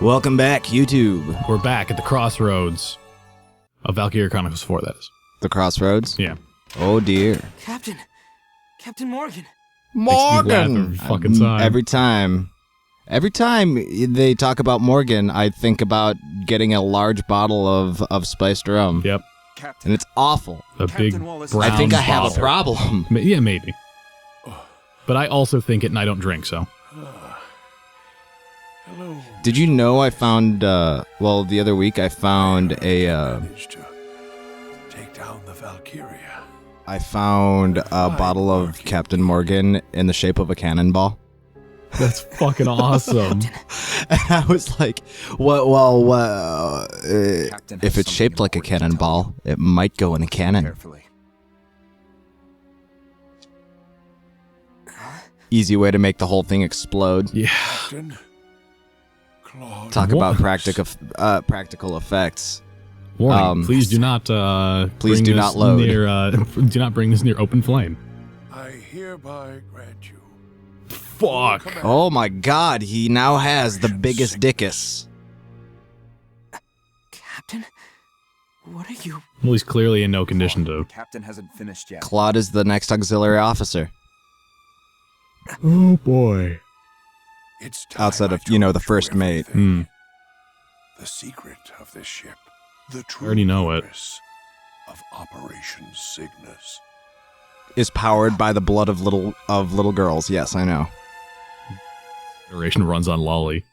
Welcome back, YouTube. We're back at the crossroads of Valkyria Chronicles 4, that is. The crossroads? Yeah. Oh, dear. Captain Morgan. Morgan! Every time they talk about Morgan, I think about getting a large bottle of spiced rum. Yep. And it's awful. A big brown I think I have bottle. a problem. Yeah, maybe. But I also think it, and I don't drink, so. Hello. Did you know I found, the other week I found Managed to take down the Valkyria. I found a bottle of Captain Morgan in the shape of a cannonball. That's fucking awesome. And I was like, if it's shaped like a cannonball, it might go in a cannon. Easy way to make the whole thing explode. Yeah. Talk about practical effects. Warning, please do not please do not load. Do not bring this near open flame. I hereby grant you. Fuck. Oh my god, he now has the biggest dickus. Captain? What are you? Well, he's clearly in no condition to. Captain hasn't finished yet. Claude is the next auxiliary officer. Oh boy. It's time Outside of, I told the first mate. everything. The secret of this ship. The true already know it. purpose of Operation Cygnus. Is powered by the blood of little girls. Yes, I know. Duration runs on lolly.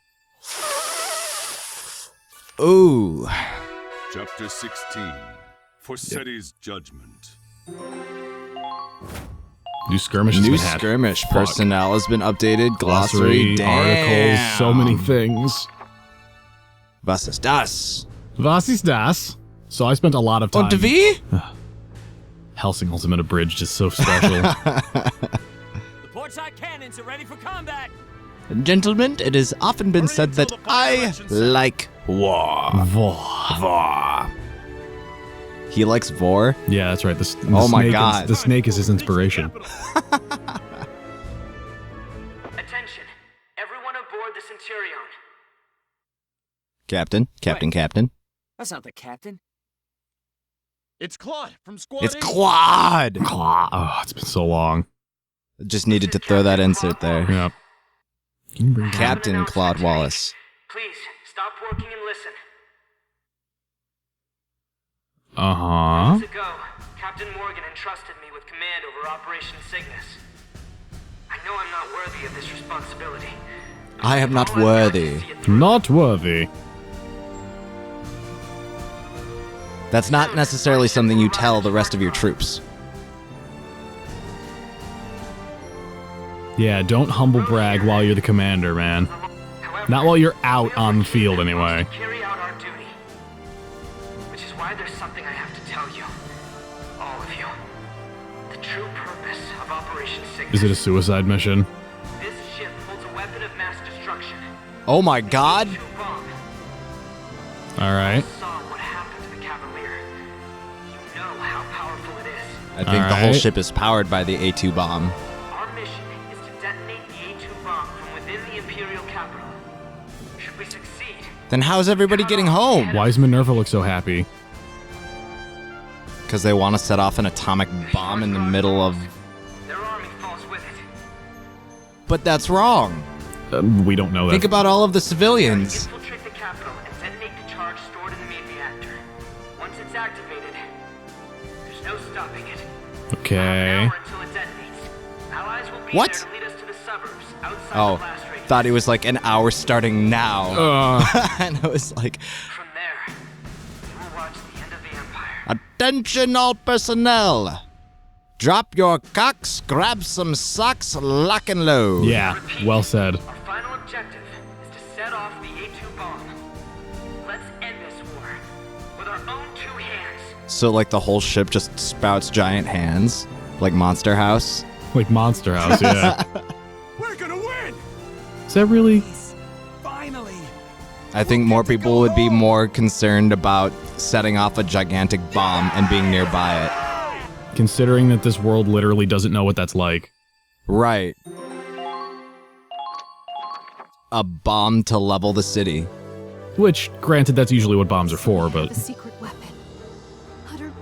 Ooh. Chapter 16. Forseti's Judgment. New skirmish has New been had. skirmish. Fuck. Personnel has been updated. Glossary. Damn. articles, so many things. Was ist das? Was ist das? So I spent a lot of time. Und wie? Helsing Ultimate Abridged is so special. The portside cannons are ready for combat. Gentlemen, it has often been said that I like war. Vor. He likes vor? Yeah, that's right. The Oh my snake God. The snake is his inspiration. Attention, everyone aboard the Centurion. Captain. That's not the captain. It's Claude from Squad It's A. Claude! Oh, it's been so long. Just needed to throw that insert there. Yep. Can you bring that? Captain Claude Wallace. Please stop working and listen. Uh-huh. Months ago, Captain Morgan entrusted me with command over Operation Cygnus. I know I'm not worthy of this responsibility. I am not All I've got worthy. to see it through. Not worthy. That's not necessarily something you tell the rest of your troops. Yeah, don't humble brag while you're the commander, man. However, Not while you're out we are on the prepared field, anyway. to carry out our duty. Which is why there's something I have to tell you. All of you. The true purpose of Operation Cygnus. Is it a suicide mission? This ship holds a weapon of mass destruction. Oh my god! A bomb. Alright. Saw what happened to the Cavalier. You know how powerful it is. I think the whole Alright. ship is powered by the A2 bomb. Our mission is to detonate the A2 bomb from within the Imperial capital. Should we succeed, Then how's everybody getting home? Why does Minerva look so happy? Because they want to set off an atomic bomb in the middle of... their army falls with it. But that's wrong. We don't know that. Think about all of the civilians. Infiltrate the capital and detonate the charge stored in the main reactor. Once it's activated, there's no stopping it. Okay. An hour until it detonates. Allies will be What? there to lead us to the suburbs outside Oh, the blast radius. thought it was like an hour starting now. And I was like, From there, we will watch the end of the Empire. attention all personnel. Drop your cocks, grab some socks, lock and load. Yeah, well said. Our final objective is to set off the A2 bomb. Let's end this war with our own two hands. So like the whole ship just spouts giant hands, like Monster House. Like Monster House, yeah. We're gonna win! Is that really? Finally! I think more people would be more concerned about setting off a gigantic bomb and being nearby it. Considering that this world literally doesn't know what that's like. Right. A bomb to level the city. Which, granted, that's usually what bombs are for, The but secret weapon. Hutter,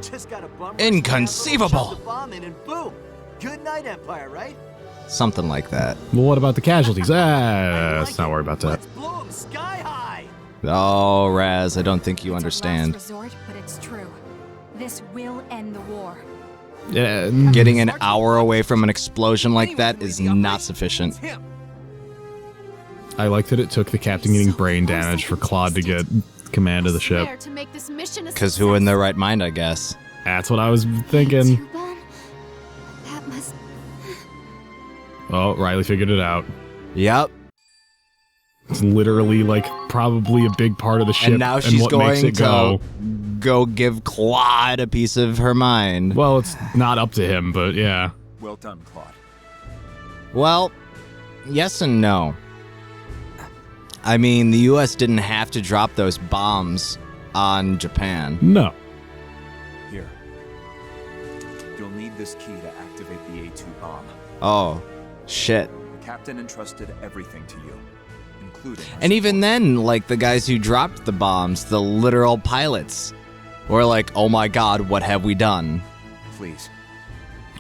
Just got a bump. Inconceivable. Shove the bomb in and boom. Good night, Empire, right? Something like that. well, what about the casualties? Let's not worry about that. Let's blow 'em sky high. Oh, Raz, I don't think you it's understand. a last resort, but it's true. This will end the war. Yeah, Getting an hour away from an explosion like that is not sufficient. It's him. I like that it took the captain getting brain damage for Claude to get command of the ship. Swear to make this mission a Because who in success. their right mind, I guess. That's what I was thinking. Two-bomb? That must... Oh, Riley figured it out. Yep. It's literally like probably a big part of the ship And now she's what makes going it go. to go give Claude a piece of her mind. Well, it's not up to him, but yeah. Well done, Claude. Well, yes and no. I mean, the U.S. didn't have to drop those bombs on Japan. No. Here. You'll need this key to activate the A2 bomb. Oh, shit. The captain entrusted everything to you, including our And even support. then, like, the guys who dropped the bombs, the literal pilots, were like, oh my god, what have we done? Please.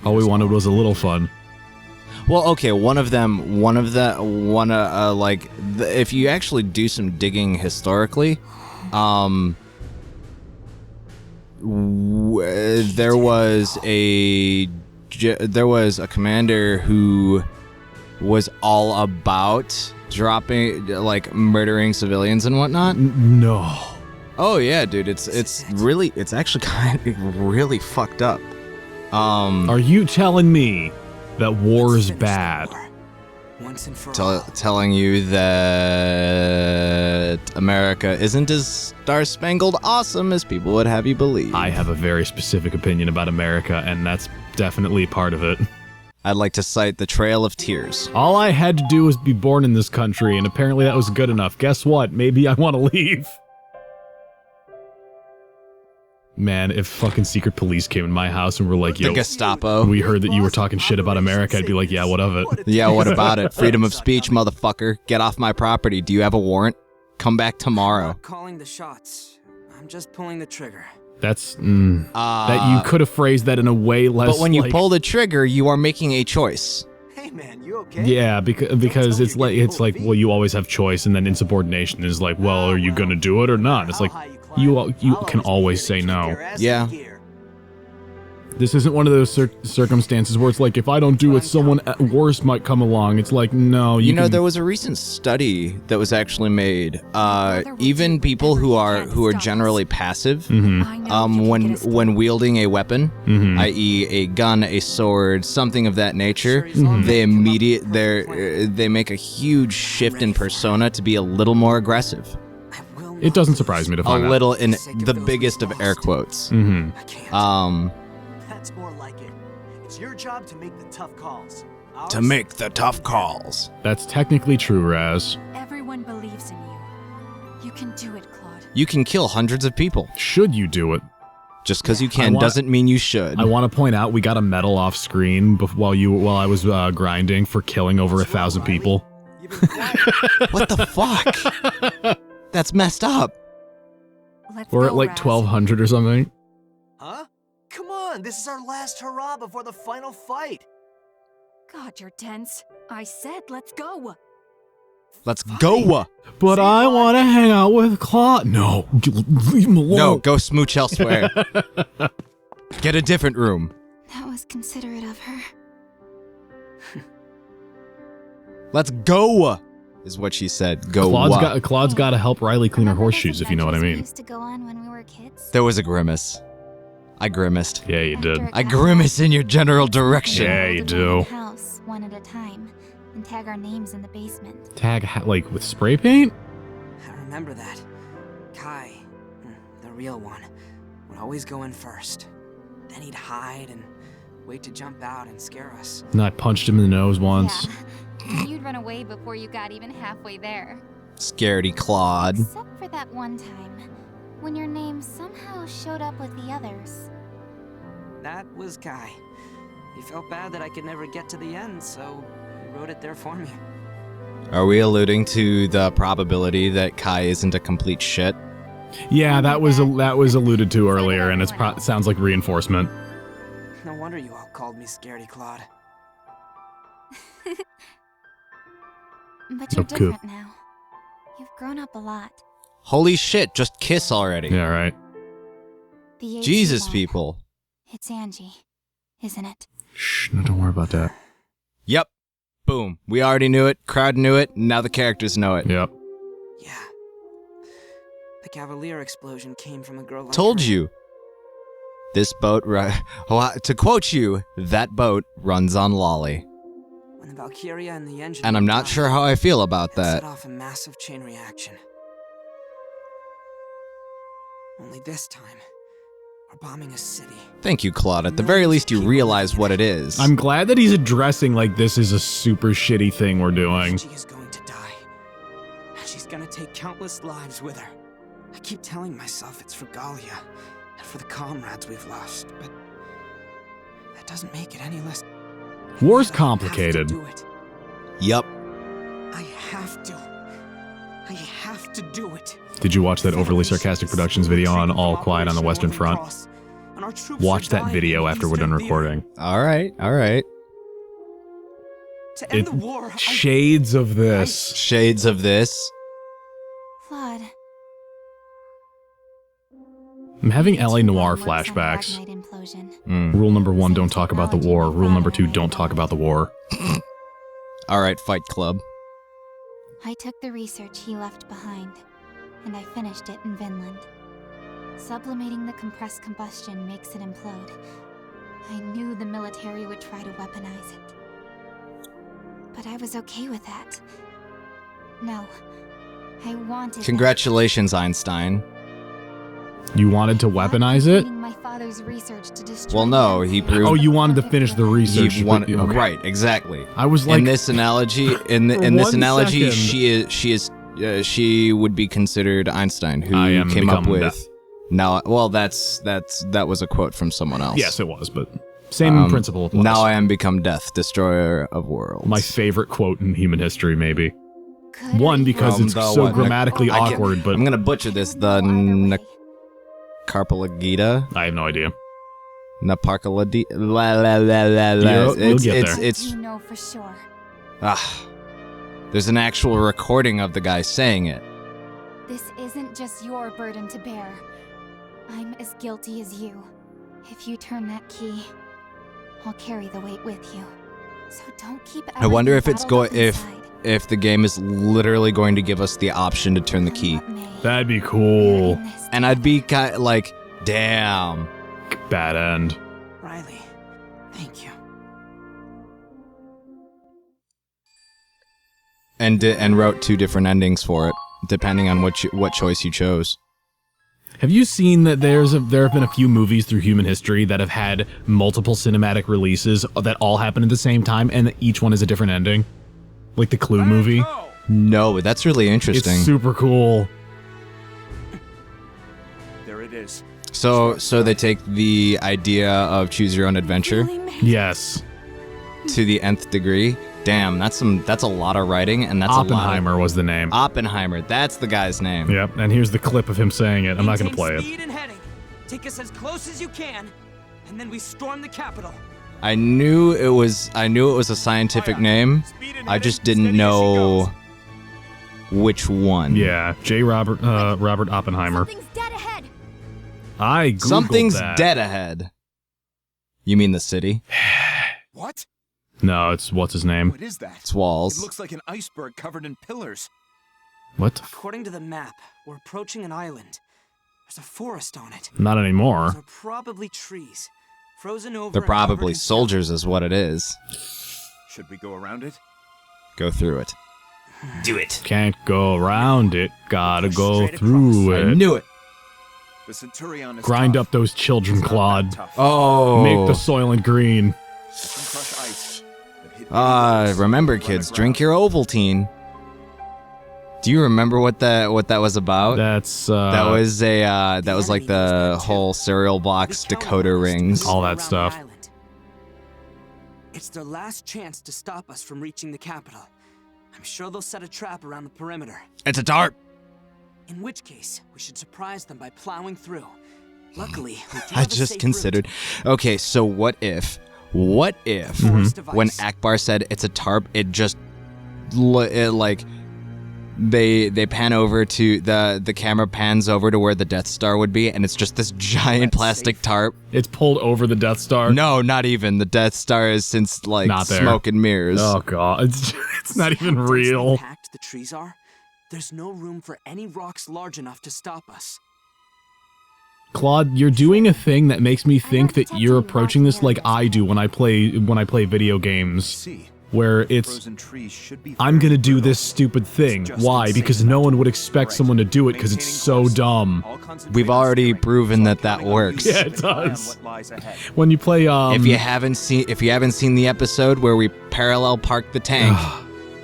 All we wanted was a little fun. Well, okay, if you actually do some digging historically, there was a commander who was all about dropping, like, murdering civilians and whatnot. No. Oh yeah, dude, it's actually kind of really fucked up. Are you telling me that war is bad? Once and for all. Telling you that America isn't as star-spangled awesome as people would have you believe. I have a very specific opinion about America, and that's definitely part of it. I'd like to cite the Trail of Tears. All I had to do was be born in this country, and apparently that was good enough. Guess what? Maybe I want to leave. Man, if fucking secret police came in my house and were like, The yo, Gestapo. we heard that you were talking shit about America, I'd be like, yeah, what of it? Yeah, what about it? Freedom of speech, motherfucker. Get off my property. Do you have a warrant? Come back tomorrow. Not calling the shots. I'm just pulling the trigger. That's, that you could have phrased that in a way less, But when you like- pull the trigger, you are making a choice. Hey man, you okay? Yeah, because it's like, well, you always have choice, and then insubordination is like, well, are you gonna do it or not? It's like, you can always say no. Yeah. This isn't one of those circumstances where it's like, if I don't do it, someone worse might come along. It's like, no, You know, can- there was a recent study that was actually made. Even people who are generally passive, when wielding a weapon, i.e., a gun, a sword, something of that nature, they make a huge shift in persona to be a little more aggressive. It doesn't surprise me to A find out. little in the biggest of air quotes. That's more like it. It's your job to make the tough calls. To make the tough calls. That's technically true, Raz. Everyone believes in you. You can do it, Claude. You can kill hundreds of people. Should you do it? Just because you can doesn't mean you should. I want to point out we got a medal off screen while I was grinding for killing over 1,000 people. What the fuck? That's messed up. We're at like 1,200 or something. Huh? Come on, this is our last hurrah before the final fight. God, you're tense. I said, let's go. Let's go. But I want to hang out with Claude. No, leave him alone. No, go smooch elsewhere. Get a different room. That was considerate of her. Let's go, is what she said. Go. Claude's got to help Riley clean her horseshoes, if you know what I mean. Used to go on when we were kids. There was a grimace. I grimaced. Yeah, you did. I grimace in your general direction. Yeah, you do. House one at a time, and tag our names in the basement. Tag like with spray paint? I remember that. Kai, the real one, would always go in first. Then he'd hide and wait to jump out and scare us. And I punched him in the nose once. Yeah. You'd run away before you got even halfway there. Scaredy Claude. Except for that one time, when your name somehow showed up with the others. That was Kai. He felt bad that I could never get to the end, so he wrote it there for me. Are we alluding to the probability that Kai isn't a complete shit? Yeah, that was alluded to earlier, and it sounds like reinforcement. No wonder you all called me Scaredy Claude. But you're Okay. different now. You've grown up a lot. Holy shit, just kiss already. Yeah, right. The AT Jesus, one. people. It's Angie, isn't it? Shh, no, don't worry about that. Yep. Boom. We already knew it. Crowd knew it. Now the characters know it. Yep. Yeah. The Cavalier explosion came from a girl like Told her. you. This boat, to quote you, that boat runs on lolly. When the Valkyria and the engine And I'm not died, sure how I feel about it that. set off a massive chain reaction. Only this time, we're bombing a city. Thank you, Claude. At the very least, you realize what it is. I'm glad that he's addressing like this is a super shitty thing we're doing. She is going to die. And she's gonna take countless lives with her. I keep telling myself it's for Galia and for the comrades we've lost, but that doesn't make it any less. War's I complicated. have to do it. Yup. I have to. I have to do it. Did you watch that overly sarcastic productions video on All Quiet on the Western Front? Watch that video after we're done recording. All right. To end the war, Shades of this. Shades of this. Claude. I'm having LA Noir Works on the flashbacks. Dark Knight implosion. Rule number 1, don't talk about the war. Rule number 2, don't talk about the war. All right, Fight Club. I took the research he left behind, and I finished it in Vinland. Sublimating the compressed combustion makes it implode. I knew the military would try to weaponize it. But I was okay with that. No, I wanted that. Congratulations, Einstein. You wanted to weaponize it? My father's research to destroy Well, no, them. he proved. Oh, you wanted to finish the research. He wanted, okay. Right, exactly. I was like, In this analogy, in For this 1 analogy, second. she would be considered Einstein, who I am came up become with. death. Now, well, that was a quote from someone else. yes, it was, but same principle applies. Now I am become death, destroyer of worlds. My favorite quote in human history, maybe. Could One, I because From it's the so what? grammatically I can't- awkward, but I'm gonna butcher this. The either way. Carpalagita. I have no idea. Naparkaladi. La la la la la. We'll get there. It's You know for sure. There's an actual recording of the guy saying it. This isn't just your burden to bear. I'm as guilty as you. If you turn that key, I'll carry the weight with you. So don't keep. I wonder if everything it's bottled going up inside. if the game is literally going to give us the option to turn the key. Come what may, That'd be you're cool. in this And I'd be kind like, damn. Bad end. Riley, thank you. And wrote 2 different endings for it, depending on what choice you chose. Have you seen that there have been a few movies through human history that have had multiple cinematic releases that all happen at the same time, and each one is a different ending? Like the Clue movie. No, that's really interesting. It's super cool. There it is. So they take the idea of choose your own adventure Yes. to the nth degree. Damn, that's a lot of writing, and that's Oppenheimer was the name. Oppenheimer, that's the guy's name. Yep, and here's the clip of him saying it. I'm not going to play it. Speed and heading. Take us as close as you can, and then we storm the capital. I knew it was a scientific name. I just didn't know which one. Yeah, Robert Oppenheimer. Something's dead ahead. I googled Something's that. dead ahead. You mean the city? What? No, it's what's his name? What is that? It's walls. It looks like an iceberg covered in pillars. What? According to the map, we're approaching an island. There's a forest on it. Not anymore. Those are probably trees, frozen over. They're and covered probably in snow. soldiers, is what it is. Should we go around it? Go through it. Do it. Can't go around it. Gotta Push go straight through I it. knew it. The Centurion is Grind tough. up those children, It's not that Claude. tough. Oh. Make the Soylent Green. It can crush ice, but hit any Remember, place, run kids, aground. drink your Ovaltine. Do you remember what that was about? That's that was like the whole cereal box We count decoder on us to rings. move All that around the stuff. island. It's their last chance to stop us from reaching the capital. I'm sure they'll set a trap around the perimeter. It's a tarp. In which case, we should surprise them by plowing through. Luckily, we do I have a just safe considered. route. Okay, so what if Force device. when Akbar said it's a tarp, it just like they pan over to the camera pans over to where the Death Star would be, and it's just this giant plastic tarp. It's pulled over the Death Star. No, not even. The Death Star is since like Not there. smoke and mirrors. Oh god, it's not even How densely real. packed the trees are, there's no room for any rocks large enough to stop us. Claude, you're doing a thing that makes me think that you're approaching this like I do when I play video games, where it's I'm gonna do this stupid thing. Why? Because no one would expect someone to do it because it's so dumb. We've already proven that works. Yeah, it does. When you play If you haven't seen the episode where we parallel park the tank,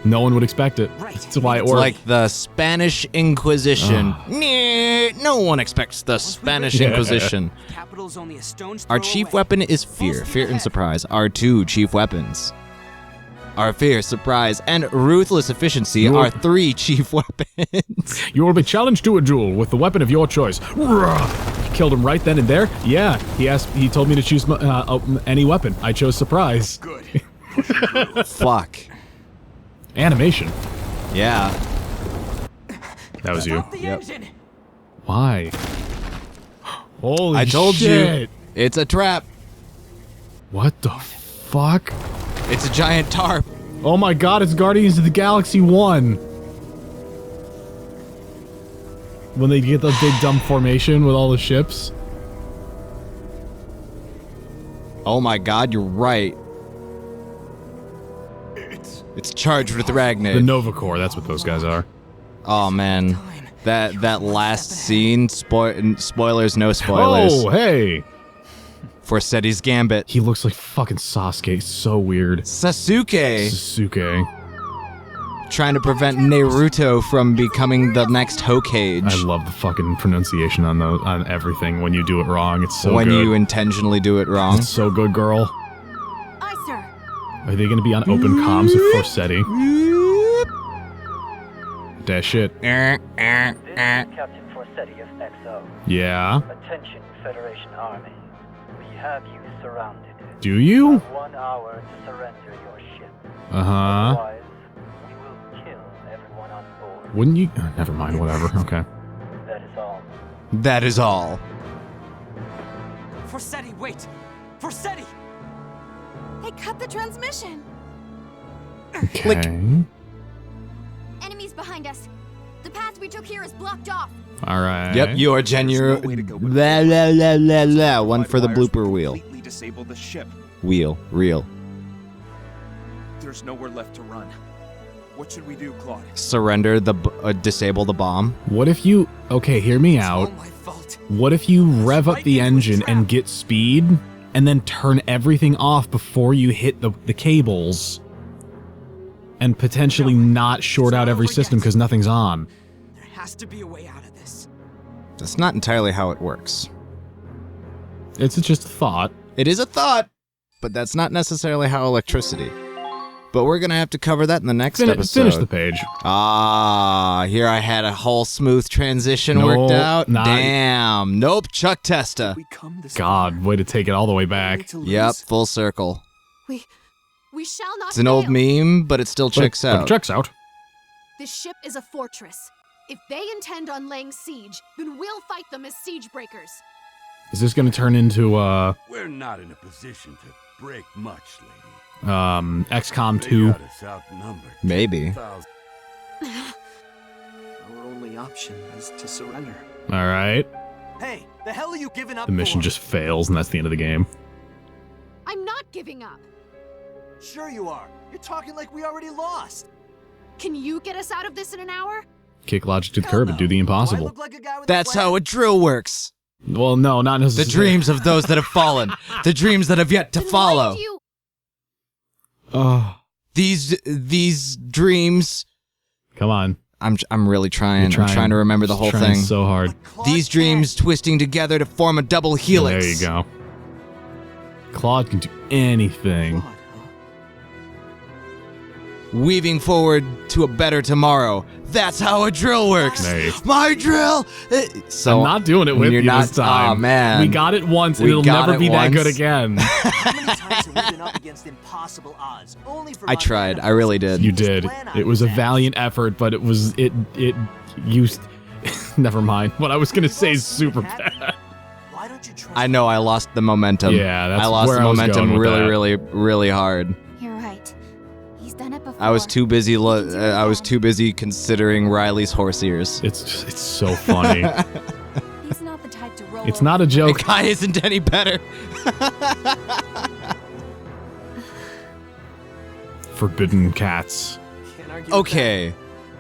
no one would expect it. That's why it it's works. like the Spanish Inquisition. Nah, no one expects the Spanish Inquisition. Capital's only a stone's Our throw chief away. weapon is fear, and surprise. Our two chief weapons are fear, surprise, and ruthless efficiency. Are three chief weapons. You will be challenged to a duel with the weapon of your choice. You killed him right then and there. Yeah, he told me to choose any weapon. I chose surprise. Good. Fuck. Animation. Yeah. That was you. Stop the engine! Why? Holy I told shit. you. It's a trap. What the fuck? It's a giant tarp. Oh my god, it's Guardians of the Galaxy 1. When they get the big dumb formation with all the ships. Oh my god, you're right. It's charged with The Ragnarok. Nova Corps, that's what those guys are. Oh man. That last scene, spoilers, no spoilers. Oh, hey! For Seti's Gambit. He looks like fucking Sasuke, so weird. Sasuke Sasuke. trying to prevent Naruto from becoming the next Hokage. I love the fucking pronunciation on everything when you do it wrong. It's so when good. you intentionally do it wrong. It's so good, girl. Aye, sir. Are they gonna be on open comms with Forseti? That shit. Captain Forseti of XO. Yeah. Attention, Federation Army. We have you surrounded. Do you? 1 hour to surrender your ship. Uh-huh. Otherwise, we will kill everyone on board. Wouldn't you? Never mind, whatever. Okay. That is all. That is all. Forseti, wait! Forseti! Hey, cut the transmission. Okay. Enemies behind us. The path we took here is blocked off. Alright. Yep, you are genuine. La la la la la. One for the blooper wheel. Completely disable the ship. Reel. There's nowhere left to run. What should we do, Claude? Surrender the disable the bomb. What if you... Okay, hear me out. All my fault. What if you rev up the engine and get speed, and then turn everything off before you hit the cables, and potentially not short out every system because nothing's on? There has to be a way out of this. That's not entirely how it works. It's just a thought. It is a thought, but that's not necessarily how electricity. But we're gonna have to cover that in the next episode. Finish the page. Ah, here I had a whole smooth transition No, worked out. not- Damn. Nope, Chuck Testa. We come this God, way to take it all the way back. Yep, full circle. We shall not It's an old fail. meme, but it still checks But it out. checks out. This ship is a fortress. If they intend on laying siege, then we'll fight them as siege breakers. Is this going to turn into, We're not in a position to break much, lady. XCOM They 2? got us outnumbered. Maybe. 10,000. Our only option is to surrender. Alright. Hey, the hell are you giving up The mission for? just fails, and that's the end of the game. I'm not giving up. Sure you are. You're talking like we already lost. Can you get us out of this in an hour? Kick logic to the Hell curb and do no. the Do I impossible. look like a guy with That's a plan? how a drill works. Well, no, not The necessarily. dreams of those that have fallen. The dreams that have yet to Then why follow. do you... Oh, These dreams. come on. I'm really trying. You're I'm trying to remember the whole Trying thing. so hard. Claude These dreams twisting together to form a double helix. There you go. Claude can do anything. Claude, huh? weaving forward to a better tomorrow. That's how a drill works. Nice. My drill. So I'm not doing it with you this time. Oh man, we got it once, and it'll never be that good again. How many times have we been up against impossible odds? Only for I tried. I really did. You did. It was a valiant effort, but it was it used. Never mind. What I was gonna say is super bad. Why don't you try? I know. I lost the momentum. Yeah, that's I lost where the I was momentum going with really, that. really, really hard. You're right. He's done it before. I was too busy. I was too busy considering Riley's horse ears. It's so funny. He's not the type to roll. It's not a joke. The guy isn't any better. Forbidden cats. Okay,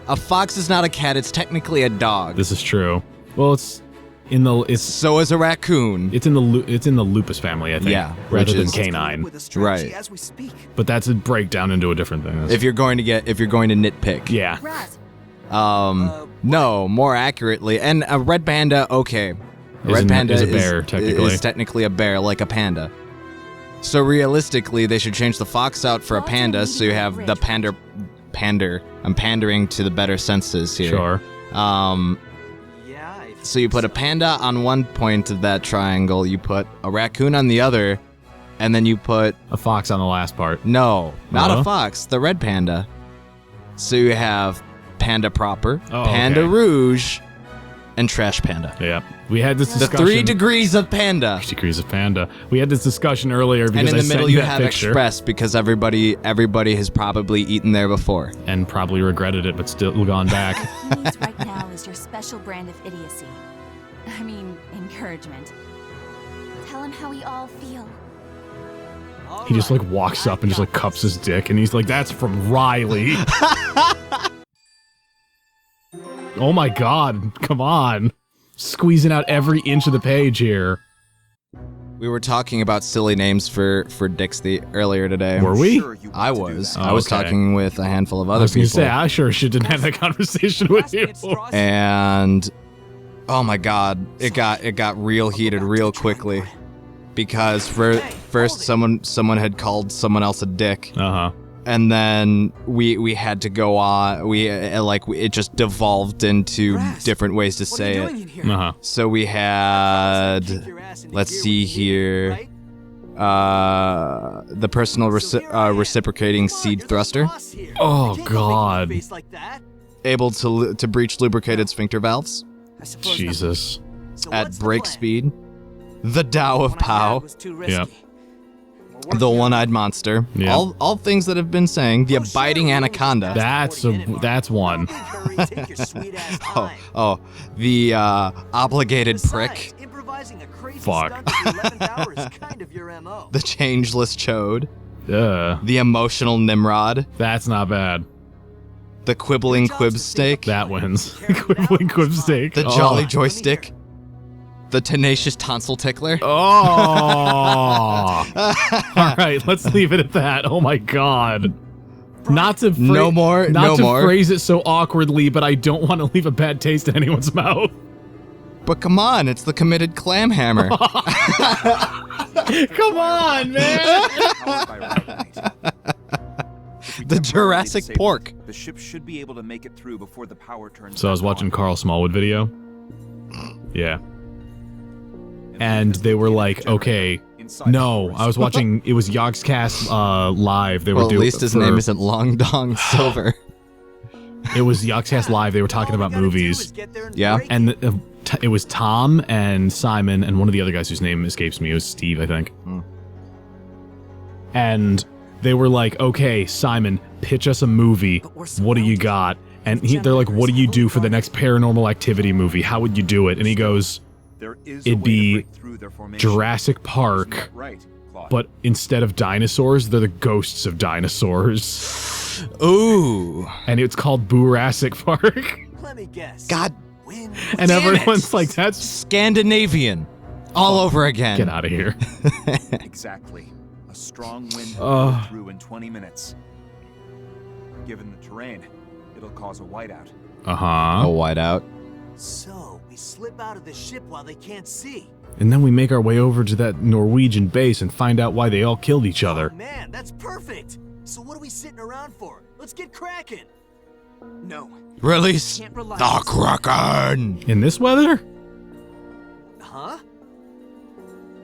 a fox is not a cat. It's technically a dog. This is true. Well, it's in the so is a raccoon. It's in the lupus family, I think. Yeah, rather than canine. Right. But that's a breakdown into a different thing. If you're going to nitpick. Yeah. No, more accurately, and a red panda. Okay, Red panda is a bear, technically. Is technically a bear, like a panda. So realistically, they should change the fox out for a panda, so you have the pander. I'm pandering to the better senses here. Sure. So you put a panda on one point of that triangle, you put a raccoon on the other, and then you put a fox on the last part. No, not a fox, the red panda. So you have panda proper, panda rouge, and trash panda. Yeah. We had this discussion. The 3 degrees of panda. 3 degrees of panda. We had this discussion earlier because and in the middle you have picture. express because everybody has probably eaten there before. And probably regretted it, but still gone back. What he needs right now is your special brand of idiocy. I mean, encouragement. Tell him how we all feel. He just like walks up and just like cups his dick, and he's like, "That's from Riley." Oh my god! Come on, squeezing out every inch of the page here. We were talking about silly names for dicks earlier today. Were we? I was. Oh, I was okay. talking with a handful of other I was gonna people. say I sure didn't have that conversation with you. And oh my god, it got real heated real quickly because first someone had called someone else a dick. And then we had to go on. It just devolved into different ways to say it. So we had, let's see here, the personal reciprocating seed thruster. Oh god. Able to breach lubricated sphincter valves. Jesus. At break speed. The Tao of Pow. Yep. The one-eyed monster. Yeah. All things that have been saying. The abiding anaconda. That's one. The obligated prick. Fuck. The changeless chode. Yeah. The emotional Nimrod. That's not bad. The quibbling quibstake. That wins. Quibbling quibstake. The jolly joystick. The tenacious tonsil tickler. Oh. All right, let's leave it at that. Oh my god. Not to phrase it so awkwardly, but I don't want to leave a bad taste in anyone's mouth. But come on, it's the committed clam hammer. Come on, man. The Jurassic pork. The ship should be able to make it through before the power turns. So I was watching Carl Smallwood video. Yeah. And they were like, okay, no, I was watching, it was Yogscast Live. They were at least his name isn't Long Dong Silver. It was Yogscast Live. They were talking about movies. Yeah. And it was Tom and Simon and one of the other guys whose name escapes me. It was Steve, I think. And they were like, okay, Simon, pitch us a movie. What do you got? And they're like, what do you do for the next Paranormal Activity movie? How would you do it? And he goes, it'd be Jurassic Park, but instead of dinosaurs, they're the ghosts of dinosaurs. Ooh. And it's called Boorasic Park. Let me guess. God. And everyone's like, that's Scandinavian. All over again. Get out of here. Exactly. A strong wind will go through in 20 minutes. Given the terrain, it'll cause a whiteout. A whiteout. So, we slip out of the ship while they can't see. And then we make our way over to that Norwegian base and find out why they all killed each other. Man, that's perfect. So what are we sitting around for? Let's get cracking. No. Release Can't rely the on- Kraken! In this weather? Huh?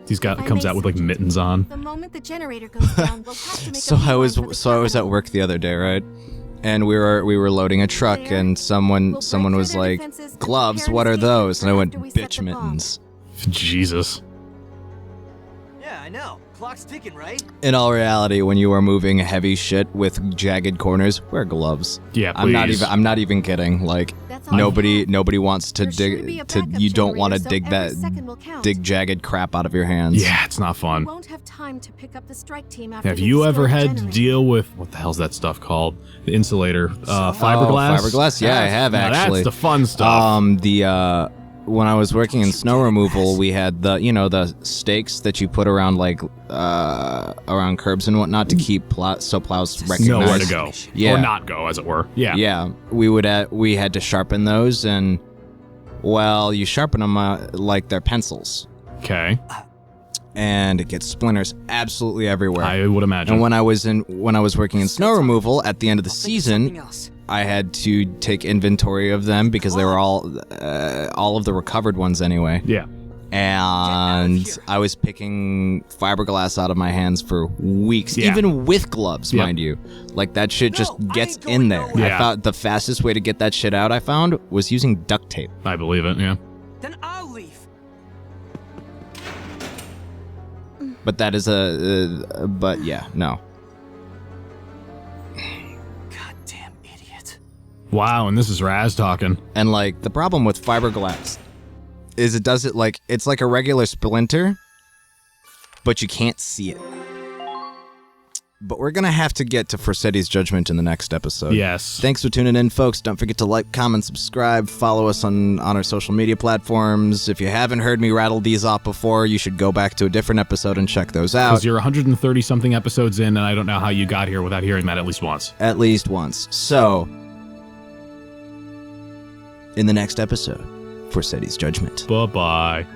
He's comes out with like mittens on. The moment the generator goes down, we'll have to make So I was at work the other day, right? And we were loading a truck, and someone was like, "Gloves, what are those?" And I went, "Bitch mittens." Jesus. Yeah, I know. Clock's ticking, right? In all reality, when you are moving heavy shit with jagged corners, wear gloves. Yeah, please. I'm not even kidding. Like nobody wants to you don't want to dig jagged crap out of your hands. Yeah, it's not fun. Won't have time to pick up the strike team after Have they you destroy ever the had to generator. deal with what the hell's that stuff called? The insulator, fiberglass. Fiberglass. Yeah, I have Now actually. That's the fun stuff. When I was working in snow removal, we had the stakes that you put around around curbs and whatnot to keep plows recognize Nowhere to go, Yeah. or not go, as it were. Yeah. Yeah, we had to sharpen those, and well, you sharpen them like they're pencils. Okay. And it gets splinters absolutely everywhere. I would imagine. And when I was working in snow removal at the end of the season, I had to take inventory of them because they were all of the recovered ones anyway. Yeah. And I was picking fiberglass out of my hands for weeks, Yeah. even with gloves, mind you. Like that shit just gets in there. Yeah. I thought the fastest way to get that shit out I found was using duct tape. I believe it, yeah. Then I'll leave. But that is but yeah, no. Goddamn idiot. Wow, and this is Raz talking. And like the problem with fiberglass is it does it like it's like a regular splinter, but you can't see it. But we're gonna have to get to Forseti's judgment in the next episode. Yes. Thanks for tuning in, folks. Don't forget to like, comment, subscribe, follow us on our social media platforms. If you haven't heard me rattle these off before, you should go back to a different episode and check those out. Because you're 130 something episodes in, and I don't know how you got here without hearing that at least once. At least once. So, in the next episode, Forseti's judgment. Bye-bye.